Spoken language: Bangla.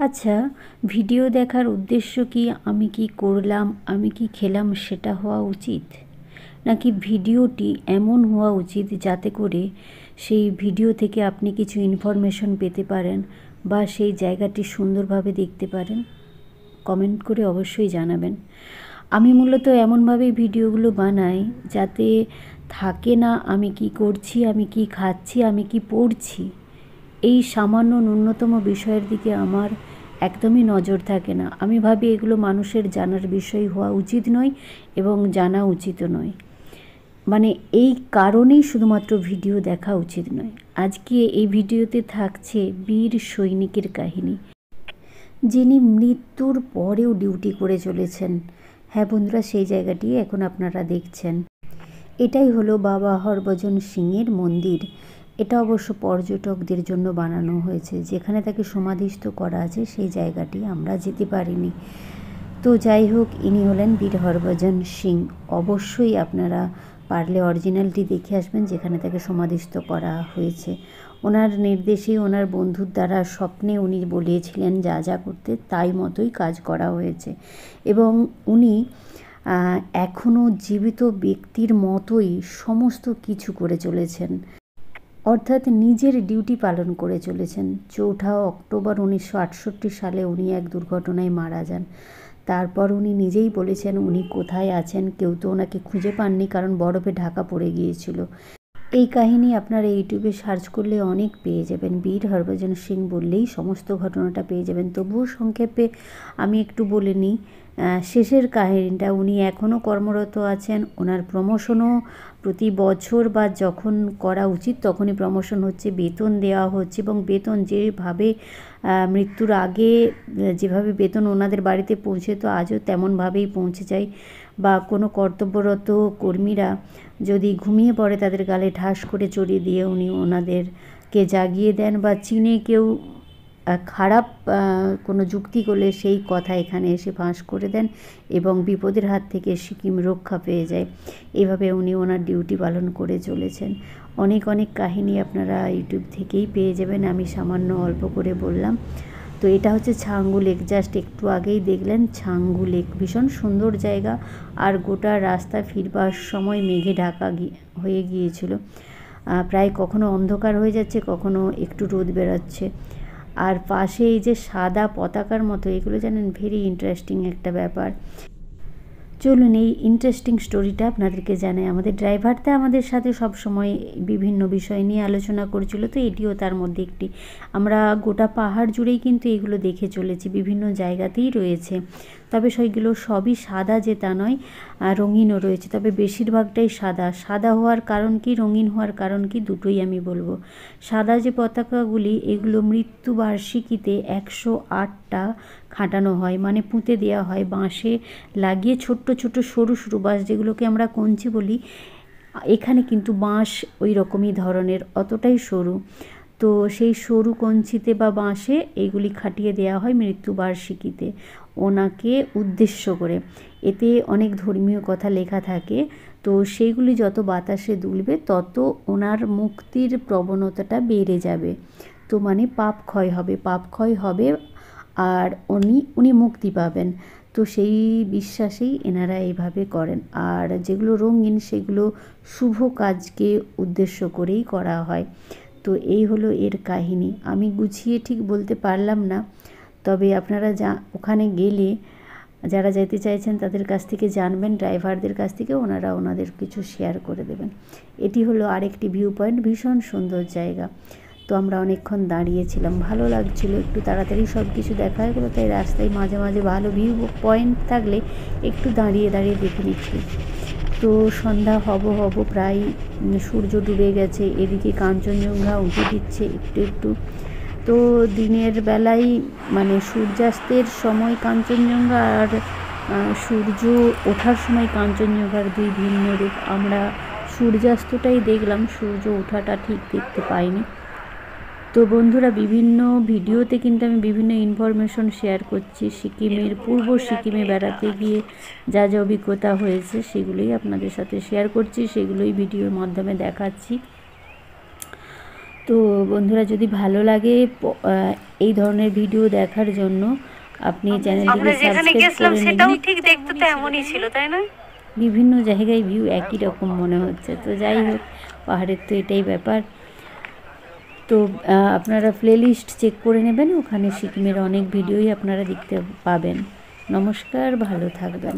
আচ্ছা, ভিডিও দেখার উদ্দেশ্য কি আমি কি করলাম, আমি কি খেলাম সেটা হওয়া উচিত? নাকি ভিডিওটি এমন হওয়া উচিত যাতে করে সেই ভিডিও থেকে আপনি কিছু ইনফরমেশন পেতে পারেন বা সেই জায়গাটি সুন্দরভাবে দেখতে পারেন? কমেন্ট করে অবশ্যই জানাবেন। আমি মূলত এমনভাবেই ভিডিওগুলো বানাই যাতে থাকে না আমি কি করছি, আমি কি খাচ্ছি, আমি কি পড়ছি। এই সামান্য ন্যূনতম বিষয়ের দিকে আমার একদমই নজর থাকে না। আমি ভাবি এগুলো মানুষের জানার বিষয় হওয়া উচিত নয় এবং জানা উচিতও নয়। মানে এই কারণেই শুধুমাত্র ভিডিও দেখা উচিত নয়। আজকে এই ভিডিওতে থাকছে বীর সৈনিকের কাহিনী, যিনি মৃত্যুর পরেও ডিউটি করে চলেছেন। হ্যাঁ বন্ধুরা, সেই জায়গাটি এখন আপনারা দেখছেন। এটাই হলো বাবা হরভজন সিংয়ের মন্দির। এটা অবশ্য পর্যটকদের জন্য বানানো হয়েছে। যেখানে তাকে সমাধিস্থ করা আছে সেই জায়গাটি আমরা যেতে পারিনি। তো যাই হোক, ইনি হলেন বীর হরভজন সিং। অবশ্যই আপনারা পারলে অরিজিনালটি দেখে আসবেন যেখানে তাকে সমাধিস্থ করা হয়েছে। ওনার নির্দেশে, ওনার বন্ধুর দ্বারা স্বপ্নে উনি বলিয়েছিলেন যা যা করতে, তাই মতোই কাজ করা হয়েছে। এবং উনি এখনও জীবিত ব্যক্তির মতোই সমস্ত কিছু করে চলেছেন, অর্থাৎ নিজের ডিউটি পালন করে চলেছেন। 4 অক্টোবর 1968 সালে উনি এক দুর্ঘটনায় মারা যান। তারপর উনি নিজেই বলেছেন উনি কোথায় আছেন, কেউ তো ওনাকে খুঁজে পাননি, কারণ বরফে ঢাকা পড়ে গিয়েছিল। এই কাহিনী আপনারা ইউটিউবে সার্চ করলে অনেক পেয়ে যাবেন। বীর হরভজন সিং বললেই সমস্ত ঘটনাটা পেয়ে যাবেন। তবুও সংক্ষেপে আমি একটু বলে নিই শেষের কাহিনীটা। উনি এখনও কর্মরত আছেন। ওনার প্রমোশনও প্রতি বছর বা যখন করা উচিত তখনই প্রমোশন হচ্ছে, বেতন দেওয়া হচ্ছে। এবং বেতন যেভাবে মৃত্যুর আগে যেভাবে বেতন ওনাদের বাড়িতে পৌঁছেতো, আজও তেমনভাবেই পৌঁছে যায়। বা কোনো কর্তব্যরত কর্মীরা যদি ঘুমিয়ে পড়ে তাদের গালে ঠাস করে চড়িয়ে দিয়ে উনি ওনাদেরকে জাগিয়ে দেন। বা চীনে কেউ খারাপ কোনো যুক্তি করলে সেই কথা এখানে এসে ফাঁস করে দেন এবং বিপদের হাত থেকে সিকিম রক্ষা পেয়ে যায়। এভাবে উনি ওনার ডিউটি পালন করে চলেছেন। অনেক অনেক কাহিনী আপনারা ইউটিউব থেকেই পেয়ে যাবেন, আমি সামান্য অল্প করে বললাম। তো এটা হচ্ছে ছাঙ্গু লেক, জাস্ট একটু আগেই দেখলেন ছাঙ্গু লেক। ভীষণ সুন্দর জায়গা। আর গোটা রাস্তা ফিরবার সময় মেঘে ঢাকা হয়ে গিয়েছিল। প্রায় কখনো অন্ধকার হয়ে যাচ্ছে, কখনো একটু রোদ বেরোচ্ছে। আর পাশে এই যে সাদা পতাকার মতো, এগুলো জানেন ভেরি ইন্টারেস্টিং একটা ব্যাপার। চলুন এই ইন্টারেস্টিং স্টোরিটা আপনাদেরকে জানাই। আমাদের ড্রাইভারটা আমাদের সাথে সব সময় বিভিন্ন বিষয় নিয়ে আলোচনা করেছিল, তো এটিও তার মধ্যে একটি। আমরা গোটা পাহাড় জুড়েই কিন্তু এগুলো দেখে চলেছি, বিভিন্ন জায়গাতেই রয়েছে। তবে সেগুলো সবই সাদা যে তা নয়, রঙিনও রয়েছে। তবে বেশিরভাগটাই সাদা। সাদা হওয়ার কারণ কি, রঙিন হওয়ার কারণ কি, দুটোই আমি বলবো। সাদা যে পতাকাগুলি, এগুলো মৃত্যুবার্ষিকীতে 108টা খাটানো হয়, মানে পুঁতে দেওয়া হয় বাঁশে লাগিয়ে। ছোট্ট ছোট্ট সরু সরু বাঁশ, যেগুলোকে আমরা কঞ্চি বলি, এখানে কিন্তু বাঁশ ওই রকমই ধরনের, অতটাই সরু। তো সেই সরু কঞ্চিতে বা বাঁশে এইগুলি খাটিয়ে দেওয়া হয় মৃত্যুবার্ষিকীতে ওনাকে উদ্দেশ্য করে। এতে অনেক ধর্মীয় কথা লেখা থাকে। তো সেইগুলি যত বাতাসে দুলবে তত ওনার মুক্তির প্রবণতাটা বেড়ে যাবে। তো মানে পাপ ক্ষয় হবে, পাপ ক্ষয় হবে আর উনি মুক্তি পাবেন। তো সেই বিশ্বাসেই এনারা এইভাবে করেন। আর যেগুলো রঙিন সেগুলো শুভ কাজকে উদ্দেশ্য করেই করা হয়। তো এই হলো এর কাহিনী। আমি গুছিয়ে ঠিক বলতে পারলাম না, তবে আপনারা ওখানে গেলে যারা যেতে চাইছেন তাদের কাছ থেকে জানবেন, ড্রাইভারদের কাছ থেকে, ওনারা ওনাদের কিছু শেয়ার করে দেবেন। এটি হলো আরেকটি ভিউ পয়েন্ট, ভীষণ সুন্দর জায়গা। তো আমরা অনেকক্ষণ দাঁড়িয়েছিলাম, ভালো লাগছিল। একটু তাড়াতাড়ি সব কিছু দেখা হয়ে গেলো, তাই রাস্তায় মাঝে মাঝে ভালো ভিউ পয়েন্ট থাকলে একটু দাঁড়িয়ে দাঁড়িয়ে দেখে নিচ্ছি। তো সন্ধ্যা হব প্রায়, সূর্য ডুবে গেছে। এদিকে কাঞ্চনজঙ্ঘা উঠে দিচ্ছে একটু একটু। তো দিনের বেলায় মানে সূর্যাস্তের সময় কাঞ্চনজঙ্ঘা আর সূর্য ওঠার সময় কাঞ্চনজঙ্ঘার দুই ভিন্ন রূপ। আমরা সূর্যাস্তটাই দেখলাম, সূর্য ওঠাটা ঠিক দেখতে পাইনি। তো বন্ধুরা, বিভিন্ন ভিডিওতে কিন্তু আমি বিভিন্ন ইনফরমেশন শেয়ার করছি সিকিমের, পূর্ব সিকিমে বেড়াতে গিয়ে যা যা অভিজ্ঞতা হয়েছে সেগুলোই আপনাদের সাথে শেয়ার করছি, সেগুলোই ভিডিওর মাধ্যমে দেখাচ্ছি। তো তো বন্ধুরা, যদি ভালো লাগে এই ধরনের ভিডিও দেখার জন্য আপনি চ্যানেলটিকে সাবস্ক্রাইব করে নেবেন। ঠিক দেখতে তো এমনই ছিল, তাই না? বিভিন্ন জায়গায় ভিউ একই রকম মনে হচ্ছে, তো যাই হোক, পাহাড়ের তো এটাই ব্যাপার। তো আপনারা প্লেলিস্ট চেক করে নেবেন, ওখানে সিকিমের অনেক ভিডিওই আপনারা দেখতে পাবেন। নমস্কার, ভালো থাকবেন।